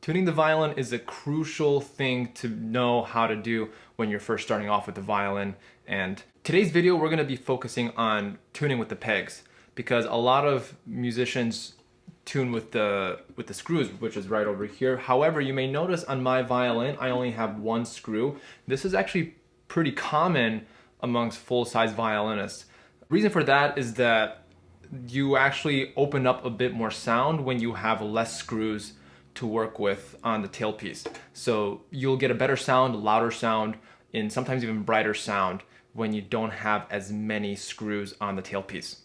Tuning the violin is a crucial thing to know how to do when you're first starting off with the violin. And today's video, we're going to be focusing on tuning with the pegs, because a lot of musicians tune with the screws, which is right over here. However, you may notice on my violin, I only have one screw. This is actually pretty common amongst full-size violinists. The reason for that is that you actually open up a bit more sound when you have less screws to work with on the tailpiece. So you'll get a better sound, louder sound, and sometimes even brighter sound when you don't have as many screws on the tailpiece.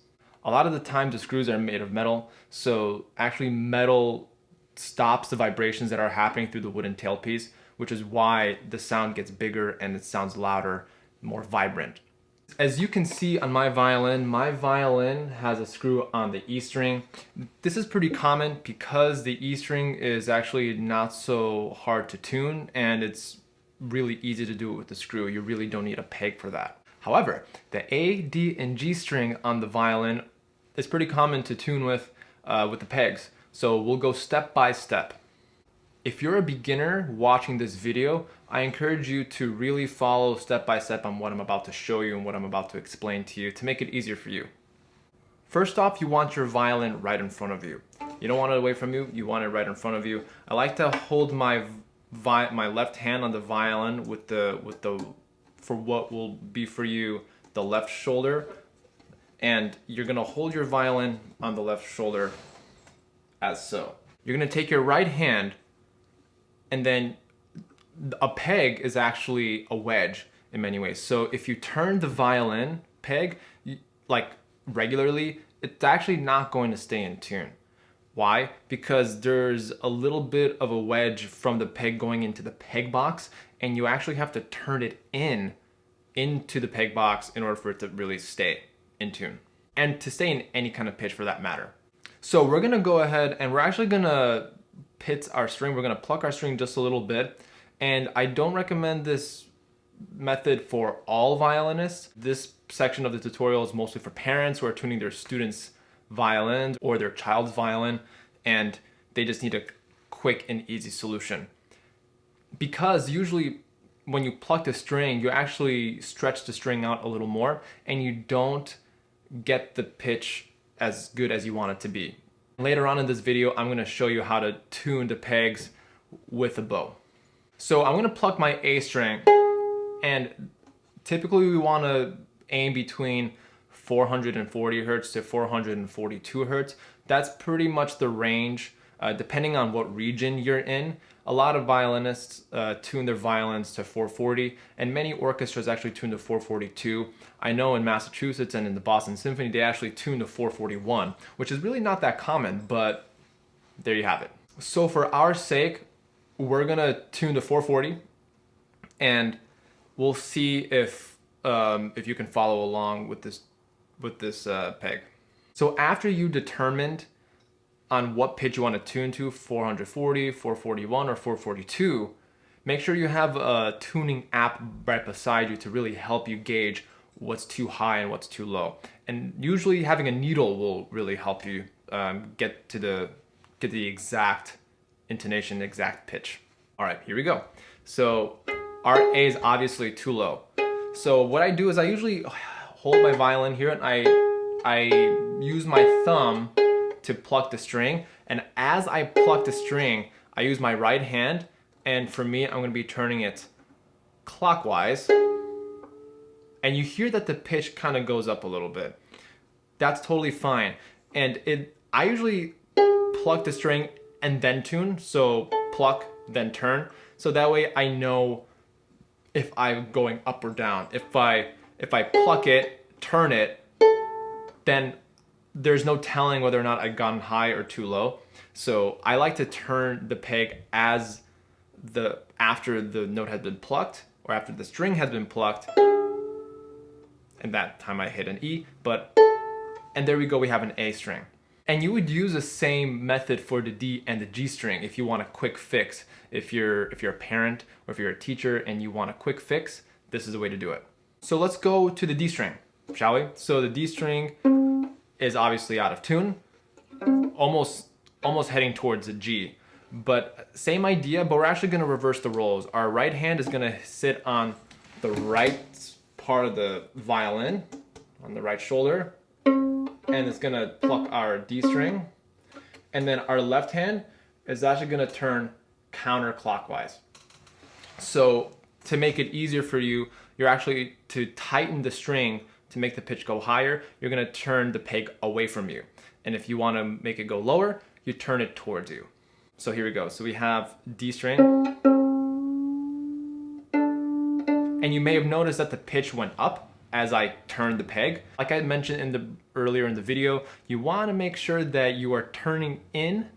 A lot of the times the screws are made of metal, so actually metal stops the vibrations that are happening through the wooden tailpiece, which is why the sound gets bigger and it sounds louder, more vibrant. As you can see on my violin has a screw on the E string. This is pretty common because the E string is actually not so hard to tune, and it's really easy to do it with the screw. You really don't need a peg for that. However, the A, D, and G string on the violin is pretty common to tune with the pegs. So we'll go step by step. If you're a beginner watching this video, I encourage you to really follow step by step on what I'm about to show you and what I'm about to explain to you to make it easier for you. First off, you want your violin right in front of you. You don't want it away from you, you want it right in front of you. I like to hold my left hand on the violin with the for what will be for you the left shoulder, and you're gonna hold your violin on the left shoulder as so. You're gonna take your right hand, and then a peg is actually a wedge in many ways. So if you turn the violin peg like regularly, it's actually not going to stay in tune. Why? Because there's a little bit of a wedge from the peg going into the peg box, and you actually have to turn it into the peg box in order for it to really stay in tune, and to stay in any kind of pitch for that matter. So we're gonna go ahead and we're actually gonna pit our string. We're gonna pluck our string just a little bit. And I don't recommend this method for all violinists. This section of the tutorial is mostly for parents who are tuning their students' violins or their child's violin, and they just need a quick and easy solution. Because usually when you pluck the string, you actually stretch the string out a little more, and you don't get the pitch as good as you want it to be. Later on in this video, I'm going to show you how to tune the pegs with a bow. So I'm going to pluck my A string, and typically we want to aim between 440 Hertz to 442 Hertz. That's pretty much the range, depending on what region you're in. A lot of violinists tune their violins to 440, and many orchestras actually tune to 442. I know in Massachusetts and in the Boston Symphony, they actually tune to 441, which is really not that common, but there you have it. So for our sake, we're gonna tune to 440, and we'll see if you can follow along with this peg. So after you determined on what pitch you want to tune to, 440, 441, or 442, make sure you have a tuning app right beside you to really help you gauge what's too high and what's too low. And usually having a needle will really help you get the exact intonation, exact pitch. All right, here we go. So our A is obviously too low. So what I do is I usually hold my violin here, and I use my thumb to pluck the string. And as I pluck the string, I use my right hand, and for me, I'm gonna be turning it clockwise. And you hear that the pitch kind of goes up a little bit. That's totally fine. And I usually pluck the string and then tune, so pluck, then turn. So that way I know if I'm going up or down. If I pluck it, turn it, then there's no telling whether or not I've gone high or too low. So I like to turn the peg after the note has been plucked, or after the string has been plucked, and that time I hit an E, and there we go, we have an A string. And you would use the same method for the D and the G string if you want a quick fix. If you're a parent or if you're a teacher and you want a quick fix, this is the way to do it. So let's go to the D string, shall we? So the D string is obviously out of tune, almost heading towards a G. But same idea, but we're actually gonna reverse the roles. Our right hand is gonna sit on the right part of the violin, on the right shoulder, and it's gonna pluck our D string. And then our left hand is actually gonna turn counterclockwise. So to make it easier for you, you're actually, to tighten the string to make the pitch go higher, you're gonna turn the peg away from you. And if you wanna make it go lower, you turn it towards you. So here we go. So we have D string. And you may have noticed that the pitch went up as I turned the peg. Like I mentioned earlier in the video, you wanna make sure that you are turning in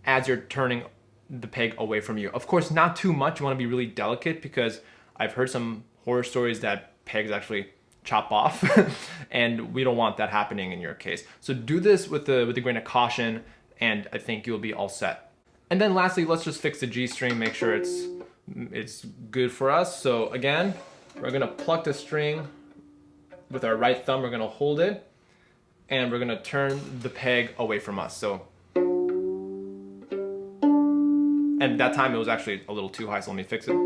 as you're turning the peg away from you. Of course, not too much. You want to be really delicate, because I've heard some horror stories that pegs actually chop off and we don't want that happening in your case. So do this with the grain of caution, and I think you'll be all set. And then lastly, let's just fix the G string, make sure it's good for us. So again, we're gonna pluck the string with our right thumb, we're gonna hold it, and we're gonna turn the peg away from us. So, and that time it was actually a little too high, so let me fix it.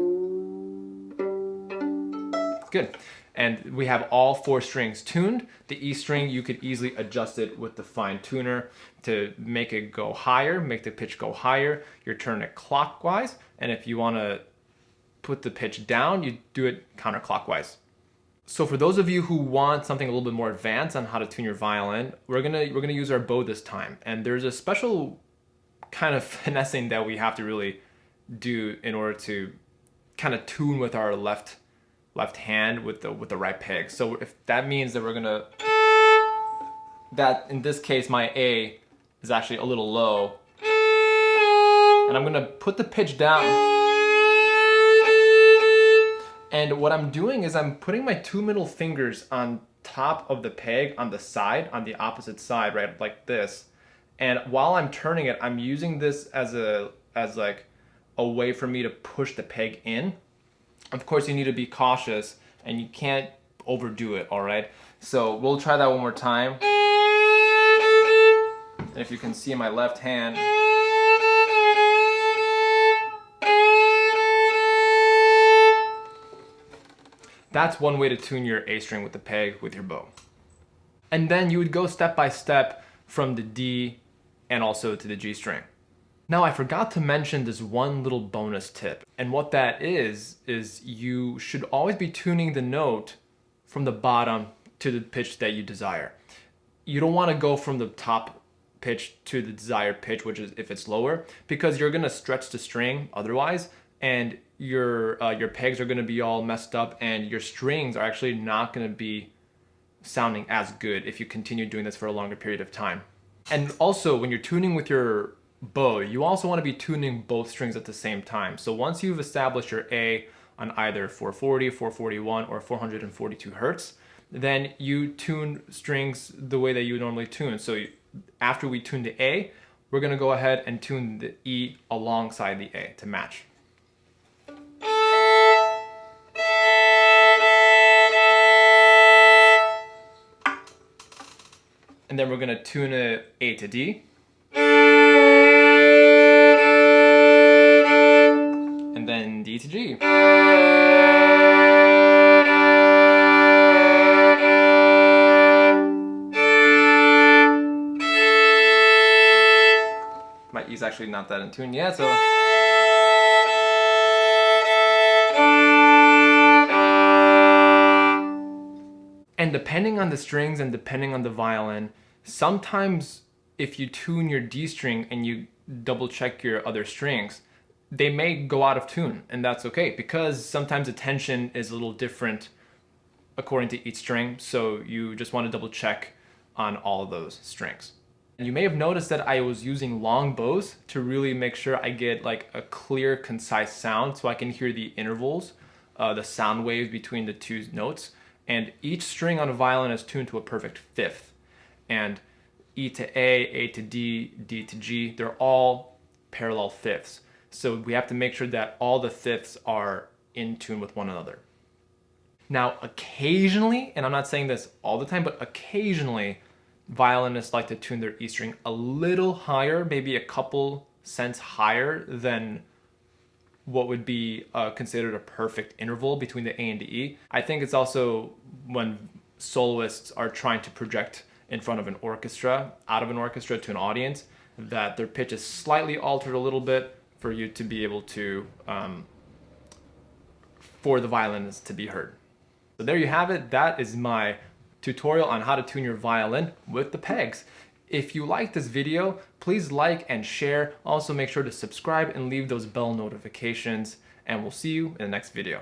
Good. And we have all 4 strings tuned. The E string, you could easily adjust it with the fine tuner to make it go higher, make the pitch go higher. You're turning it clockwise, and if you want to put the pitch down, you do it counterclockwise. So for those of you who want something a little bit more advanced on how to tune your violin, we're gonna use our bow this time. And there's a special kind of finessing that we have to really do in order to kind of tune with our left hand with the right peg. So if that means that we're gonna, that in this case my A is actually a little low, and I'm gonna put the pitch down. And what I'm doing is I'm putting my 2 middle fingers on top of the peg on the side, on the opposite side, right, like this. And while I'm turning it, I'm using this as like a way for me to push the peg in. Of course, you need to be cautious and you can't overdo it, all right? So we'll try that one more time. And if you can see my left hand, that's one way to tune your A string with the peg with your bow. And then you would go step by step from the D and also to the G string. Now, I forgot to mention this one little bonus tip. And what that is you should always be tuning the note from the bottom to the pitch that you desire. You don't want to go from the top pitch to the desired pitch, which is if it's lower, because you're going to stretch the string otherwise, and your pegs are going to be all messed up, and your strings are actually not going to be sounding as good if you continue doing this for a longer period of time. And also, when you're tuning with your bow, you also want to be tuning both strings at the same time. So once you've established your A on either 440, 441, or 442 hertz, then you tune strings the way that you normally tune. So after we tune the A, we're going to go ahead and tune the E alongside the A to match. And then we're going to tune a A to D. And then D to G. My E's actually not that in tune yet, so. And depending on the strings and depending on the violin, sometimes if you tune your D string and you double check your other strings, they may go out of tune, and that's okay, because sometimes the tension is a little different according to each string, so you just want to double check on all of those strings. And you may have noticed that I was using long bows to really make sure I get like a clear, concise sound, so I can hear the intervals, the sound waves between the 2 notes. And each string on a violin is tuned to a perfect fifth. And E to A to D, D to G, they're all parallel fifths. So we have to make sure that all the fifths are in tune with one another. Now, occasionally, and I'm not saying this all the time, but occasionally, violinists like to tune their E string a little higher, maybe a couple cents higher than what would be considered a perfect interval between the A and the E. I think it's also when soloists are trying to project in front of an orchestra, out of an orchestra to an audience, that their pitch is slightly altered a little bit for you to be able to, for the violins to be heard. So there you have it. That is my tutorial on how to tune your violin with the pegs. If you like this video, please like and share. Also make sure to subscribe and leave those bell notifications, and we'll see you in the next video.